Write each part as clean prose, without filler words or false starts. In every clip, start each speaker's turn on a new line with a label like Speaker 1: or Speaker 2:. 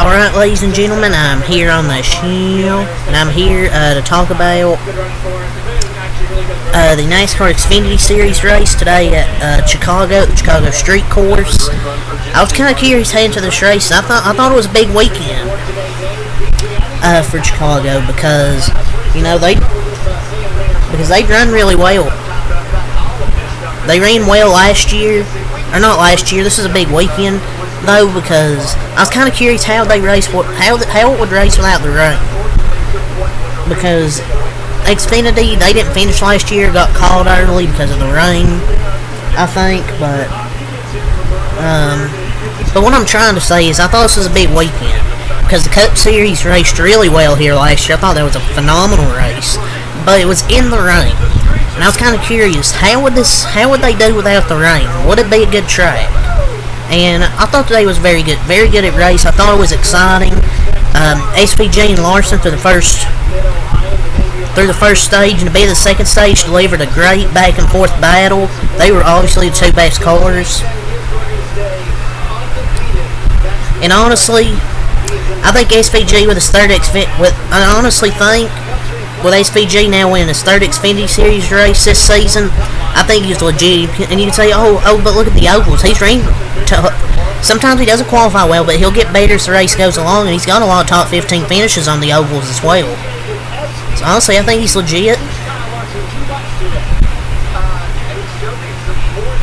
Speaker 1: Alright, ladies and gentlemen, I'm here on the show, and I'm here to talk about the NASCAR Xfinity Series race today at Chicago, the Chicago Street Course. I was kind of curious heading to this race. I thought it was a big weekend for Chicago because, you know, they run really well. They ran well last year, or not last year. This is a big weekend. Though, because I was kind of curious how they race, how it would race without the rain. Because Xfinity, they didn't finish last year, got called early because of the rain, I think. But what I'm trying to say is, I thought this was a big weekend because the Cup Series raced really well here last year. I thought that was a phenomenal race, but it was in the rain, and I was kind of curious how would they do without the rain? Would it be a good track? And I thought today was very good at race. I thought it was exciting. SPG and Larson through the first stage, and to be the second stage, delivered a great back and forth battle. They were obviously the two best cars. And honestly, I think SPG with his third with SPG now winning his third Xfinity Series race this season, I think he's legit. And you can say, oh, but look at the ovals. He's ran. Sometimes he doesn't qualify well, but he'll get better as the race goes along, and he's got a lot of top 15 finishes on the ovals as well. So honestly, I think he's legit.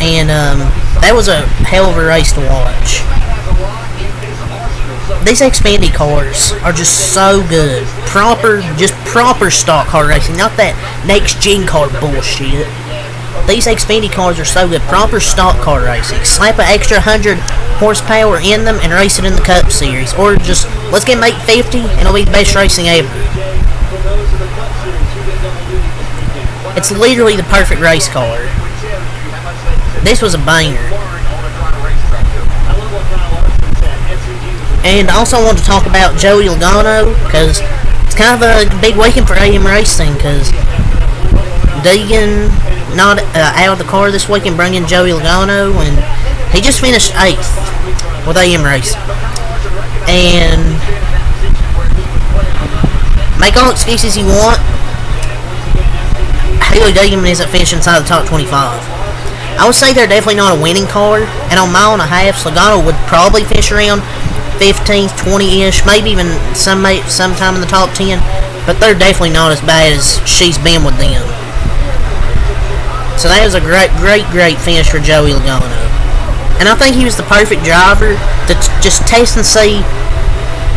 Speaker 1: And that was a hell of a race to watch. These Xfinity cars are just so good. Proper stock car racing, not that next-gen car bullshit. These Xfinity cars are so good. Proper stock car racing. Slap an extra 100 horsepower in them and race it in the Cup Series. Or just, let's get them 850 and it'll be the best racing ever. It's literally the perfect race car. This was a banger. And also I want to talk about Joey Logano, because it's kind of a big weekend for AM Racing, because Deegan not out of the car this weekend, bringing Joey Logano, and he just finished 8th with AM Racing. And make all excuses you want, Haley Deegan isn't finishing inside the top 25. I would say they're definitely not a winning car, and on mile and a half, Logano would probably finish around 15th, 20-ish, maybe even sometime in the top 10, but they're definitely not as bad as she's been with them. So that was a great finish for Joey Logano. And I think he was the perfect driver to just test and see,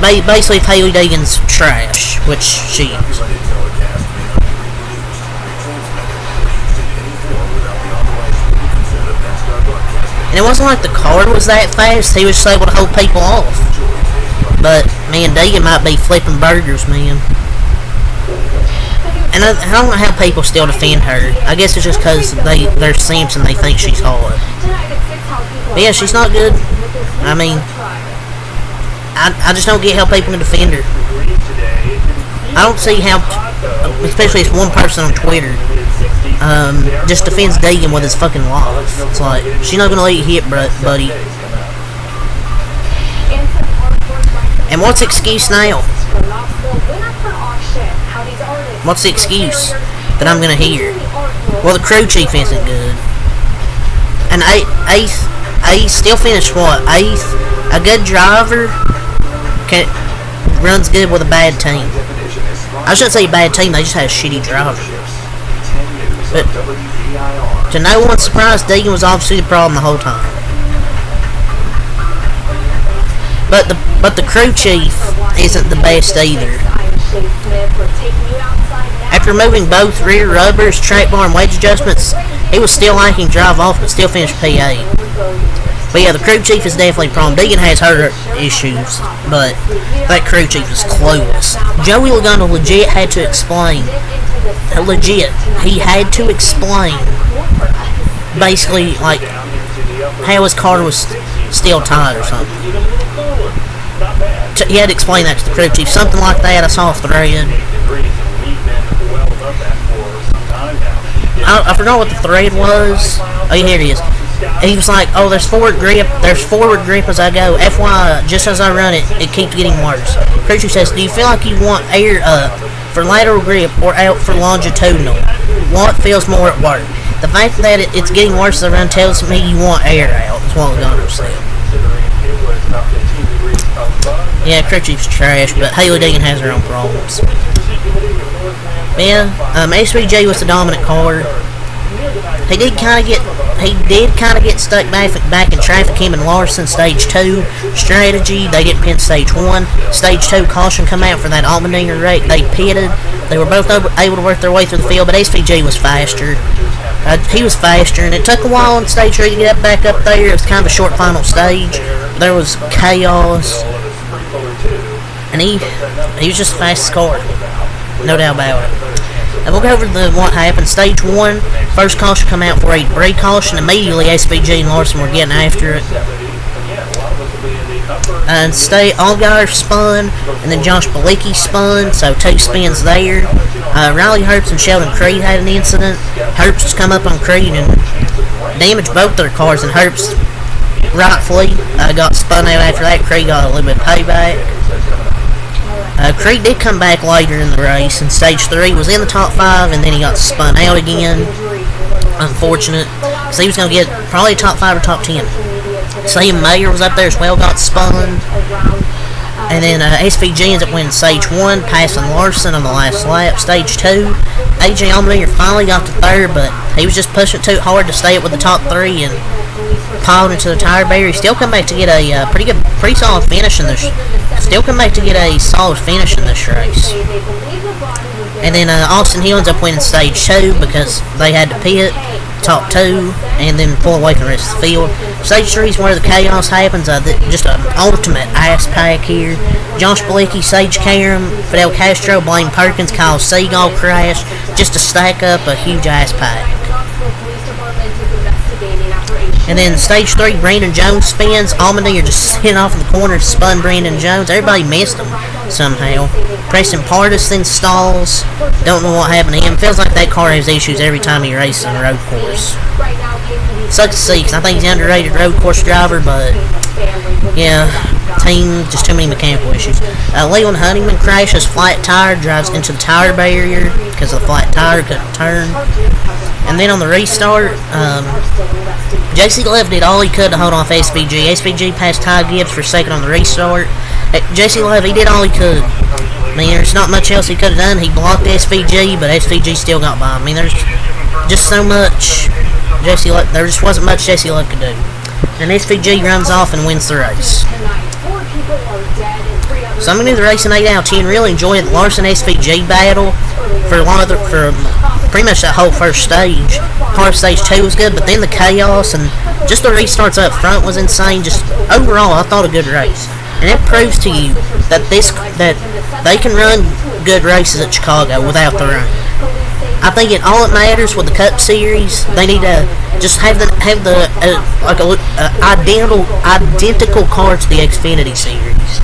Speaker 1: basically, if Haley Deegan's trash, which she is. And it wasn't like the car was that fast, he was just able to hold people off. But, man, Deegan might be flipping burgers, man. And I don't know how people still defend her. I guess it's just because they're simps and they think she's hard. But yeah, she's not good. I mean, I just don't get how people can defend her. I don't see how, especially as one person on Twitter, just defends Deegan with his fucking life. It's like, she's not gonna let you hit, buddy. And what's the excuse now? What's the excuse that I'm gonna hear? Well, the crew chief isn't good. And eighth still finished what? 8th. A good driver runs good with a bad team. I shouldn't say bad team, they just had a shitty driver. But to no one's surprise, Deegan was obviously the problem the whole time. But the crew chief isn't the best either. After removing both rear rubbers, track bar, and wedge adjustments, he was still liking drive off, but still finished P8. But yeah, the crew chief is definitely a problem. Deegan has her issues, but that crew chief is clueless. Joey Logano legit had to explain. He had to explain, basically, like, how his car was still tied or something. He had to explain that to the crew chief. Something like that, I saw off the thread. I forgot what the thread was. Oh, here it is. He was like, "Oh, there's forward grip as I go. FYI, just as I run it, it keeps getting worse." Crew Chief says, "Do you feel like you want air up for lateral grip or out for longitudinal? What feels more at work?" The fact that it's getting worse as I run tells me you want air out, is what Logano said. Yeah, Crew Chief's trash, but Haley Deegan has her own problems. Yeah, SVG was the dominant car. He did kind of get stuck back in traffic. Him and Larson, stage 2 strategy. They didn't pin stage 1. Stage 2 caution come out for that Allmendinger wreck. They pitted. They were both able to work their way through the field, but SVG was faster. He was faster, and it took a while on stage 3 to get back up there. It was kind of a short final stage. There was chaos, and he was just the fastest car, no doubt about it. And we'll go over what happened. Stage 1, first caution come out for a brake caution. Immediately, SVG and Larson were getting after it. And Allgaier spun, and then Josh Bilicki spun, so 2 spins there. Riley Herbst and Sheldon Creed had an incident. Herbst come up on Creed and damaged both their cars, and Herbst rightfully got spun out after that. Creed got a little bit of payback. Creed did come back later in the race, and stage 3 was in the top 5, and then he got spun out again. Unfortunate, because he was going to get probably top 5 or top 10. Sam Mayer was up there as well, got spun. And then SVG ends up winning stage 1, passing Larson on the last lap. Stage 2, AJ Allmendinger finally got to 3rd, but he was just pushing too hard to stay up with the top 3 and piled into the tire barrier. He still come back to get a pretty solid finish in this. Still come back to get a solid finish in this race. And then Austin Hill ends up winning stage 2 because they had to pit top 2 and then pull away from the rest of the field. Stage 3 is where the chaos happens. Just an ultimate ass pack here. Josh Bilicki, Sage Karam, Fidel Castro, Blaine Perkins, Kyle Seagull crash, just to stack up a huge ass pack. And then stage 3, Brandon Jones spins. Allmendinger just sitting off in the corner, spun Brandon Jones. Everybody missed him somehow. Preston Pardis then stalls. Don't know what happened to him. Feels like that car has issues every time he races on a road course. Sucks to see, because I think he's an underrated road course driver, but yeah, team, just too many mechanical issues. Leland Honeyman crashes flat tire, drives into the tire barrier because of the flat tire, couldn't turn. And then on the restart, JC Love did all he could to hold off SVG. SVG passed Ty Gibbs for second on the restart. JC Love, he did all he could. I mean, there's not much else he could have done. He blocked SVG, but SVG still got by. I mean, there's just so much there just wasn't much JC Love could do. And SVG runs off and wins the race. So I'm going to do the race in 8 out of 10. Really enjoyed the Larson SVG battle for pretty much that whole first stage. Part of stage 2 was good, but then the chaos and just the restarts up front was insane. Just overall, I thought a good race. And it proves to you that they can run good races at Chicago without the run. I think all it matters with the Cup Series, they need to just have identical car to the Xfinity Series.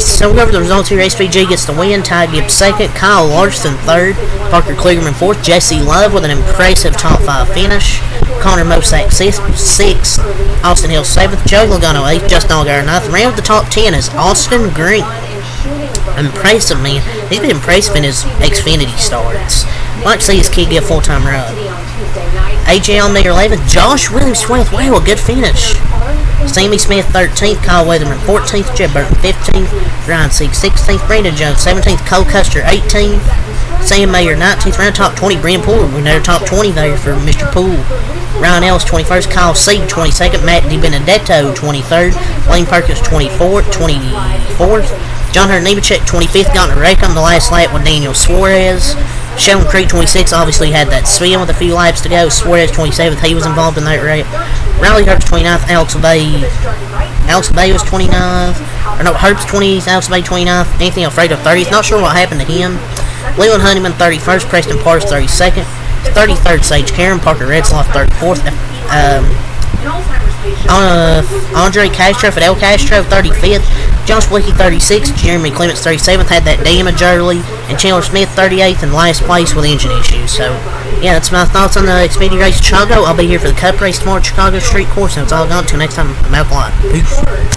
Speaker 1: So we'll go over the results here. SVG gets the win. Ty Gibbs second. Kyle Larson third. Parker Klugerman fourth. Jesse Love with an impressive top 5 finish. Connor Mosack sixth. Austin Hill seventh. Joe Logano eighth. Justin Allgaier ninth. Ran with the top 10 is Austin Green. Impressive, man. He's been impressive in his Xfinity starts. I'd like to see his kid get a full-time run. AJ Allmendinger 11th. Josh Williams 20th. Wow, a good finish. Sammy Smith 13th, Kyle Weatherman 14th, Jeb Burton 15th, Ryan Sieg 16th, Brandon Jones 17th, Cole Custer 18th, Sam Mayer 19th, round top 20, Brent Poole, another top 20 there for Mr. Poole. Ryan Ellis 21st, Kyle Sieg 22nd, Matt DiBenedetto 23rd, Blaine Perkins 24th, John Hurt Nemechek 25th, got in a wreck on the last lap with Daniel Suarez. Sheldon Creed 26th, obviously had that spin with a few laps to go. Suarez 27th, he was involved in that wreck. Riley Herbst 29th, Alex Bay was 29th. Or no, Herbst 20th, Alex Bay 29th, Anthony Alfredo 30th. Not sure what happened to him. Leland Honeyman 31st, Preston Pars 32nd, 33rd Sage Karam, Parker Redsloff 34th, Andre Castro, Fidel Castro, 35th. John Splicky, 36th. Jeremy Clements, 37th. Had that damage early. And Chandler Smith, 38th, in last place with engine issues. So, yeah, that's my thoughts on the Xfinity race at Chicago. I'll be here for the Cup race tomorrow at Chicago Street Course. And that's all I've got. Until next time, I'm out of line. Peace.